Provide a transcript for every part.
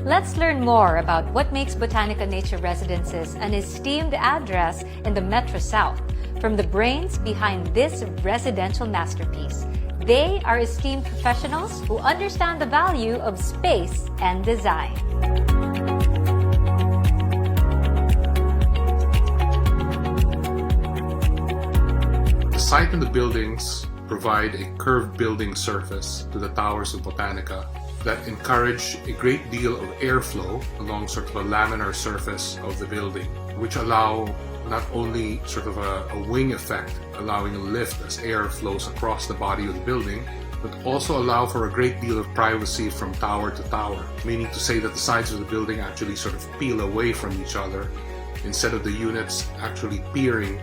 Let's learn more about what makes Botanika Nature Residences an esteemed address in the Metro South from the brains behind this residential masterpiece. They are esteemed professionals who understand the value of space and design. The site and the buildings provide a curved building surface to the towers of Botanika that encourage a great deal of airflow along sort of a laminar surface of the building, which allow not only sort of a wing effect, allowing a lift as air flows across the body of the building, but also allow for a great deal of privacy from tower to tower, meaning to say that the sides of the building actually sort of peel away from each other instead of the units actually peering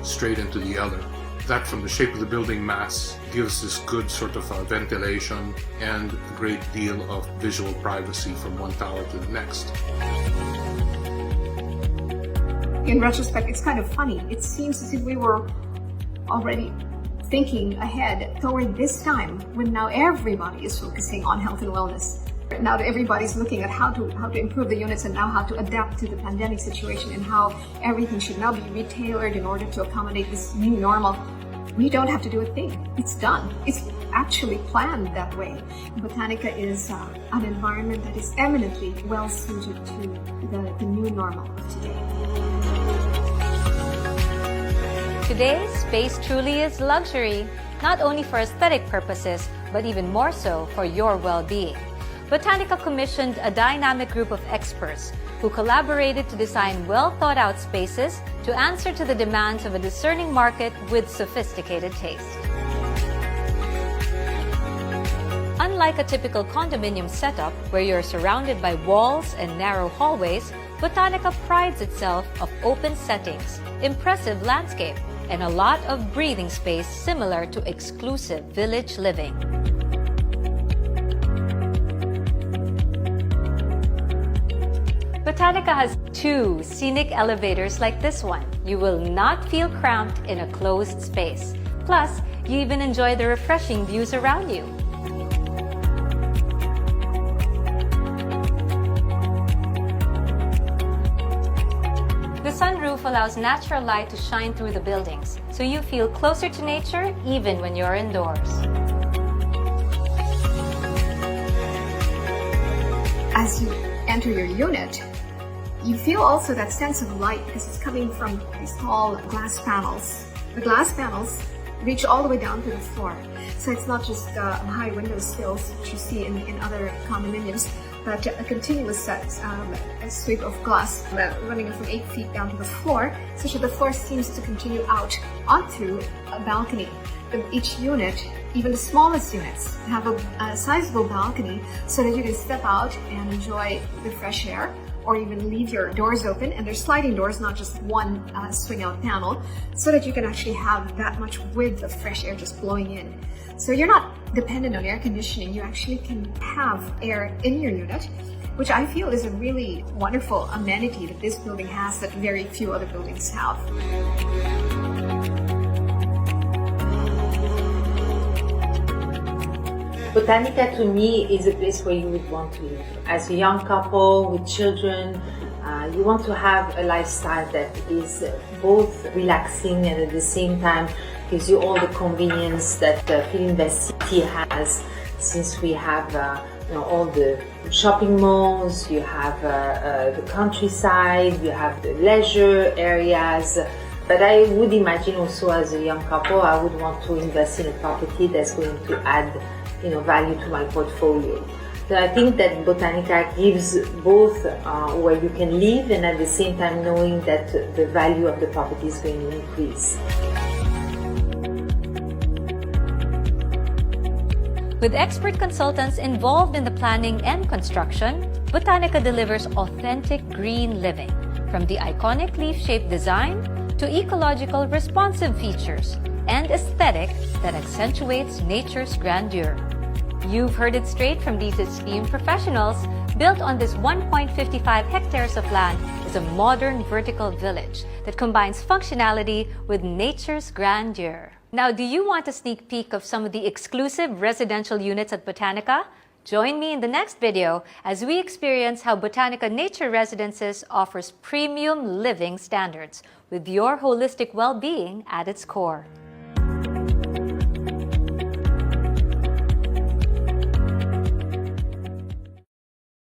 straight into the other. That, from the shape of the building mass, gives this good sort of ventilation and a great deal of visual privacy from one tower to the next. In retrospect, it's kind of funny. It seems as if we were already thinking ahead toward this time when now everybody is focusing on health and wellness. Now that everybody's looking at how to improve the units and now how to adapt to the pandemic situation and how everything should now be retailored in order to accommodate this new normal. We don't have to do a thing. It's done. It's actually planned that way. Botanika is an environment that is eminently well suited to the new normal of today. Today, space truly is luxury, not only for aesthetic purposes, but even more so for your well-being. Botanika commissioned a dynamic group of experts who collaborated to design well-thought-out spaces to answer to the demands of a discerning market with sophisticated taste. Unlike a typical condominium setup where you're surrounded by walls and narrow hallways, Botanika prides itself of open settings, impressive landscape, and a lot of breathing space similar to exclusive village living. Botanika has 2 scenic elevators like this one. You will not feel cramped in a closed space. Plus, you even enjoy the refreshing views around you. The sunroof allows natural light to shine through the buildings, so you feel closer to nature even when you're indoors. As you enter your unit, you feel also that sense of light because it's coming from these tall glass panels. The glass panels reach all the way down to the floor. So it's not just high window sills that you see in other condominiums, but a continuous sweep of glass running from 8 feet down to the floor, such that the floor seems to continue out onto a balcony. Each unit, even the smallest units, have a sizable balcony so that you can step out and enjoy the fresh air, or even leave your doors open, and there's sliding doors, not just one swing out panel, so that you can actually have that much width of fresh air just blowing in. So you're not dependent on air conditioning, you actually can have air in your unit, which I feel is a really wonderful amenity that this building has that very few other buildings have. Botanika to me is a place where you would want to live. As a young couple with children, you want to have a lifestyle that is both relaxing and at the same time gives you all the convenience that Philinvest City has, since we have all the shopping malls, you have the countryside, you have the leisure areas. But I would imagine also as a young couple, I would want to invest in a property that's going to add value to my portfolio. So I think that Botanika gives both where you can live and at the same time knowing that the value of the property is going to increase. With expert consultants involved in the planning and construction, Botanika delivers authentic green living, from the iconic leaf-shaped design to ecological responsive features and aesthetic that accentuates nature's grandeur. You've heard it straight from these esteemed professionals. Built on this 1.55 hectares of land is a modern vertical village that combines functionality with nature's grandeur. Now, do you want a sneak peek of some of the exclusive residential units at Botanika? Join me in the next video as we experience how Botanika Nature Residences offers premium living standards with your holistic well-being at its core.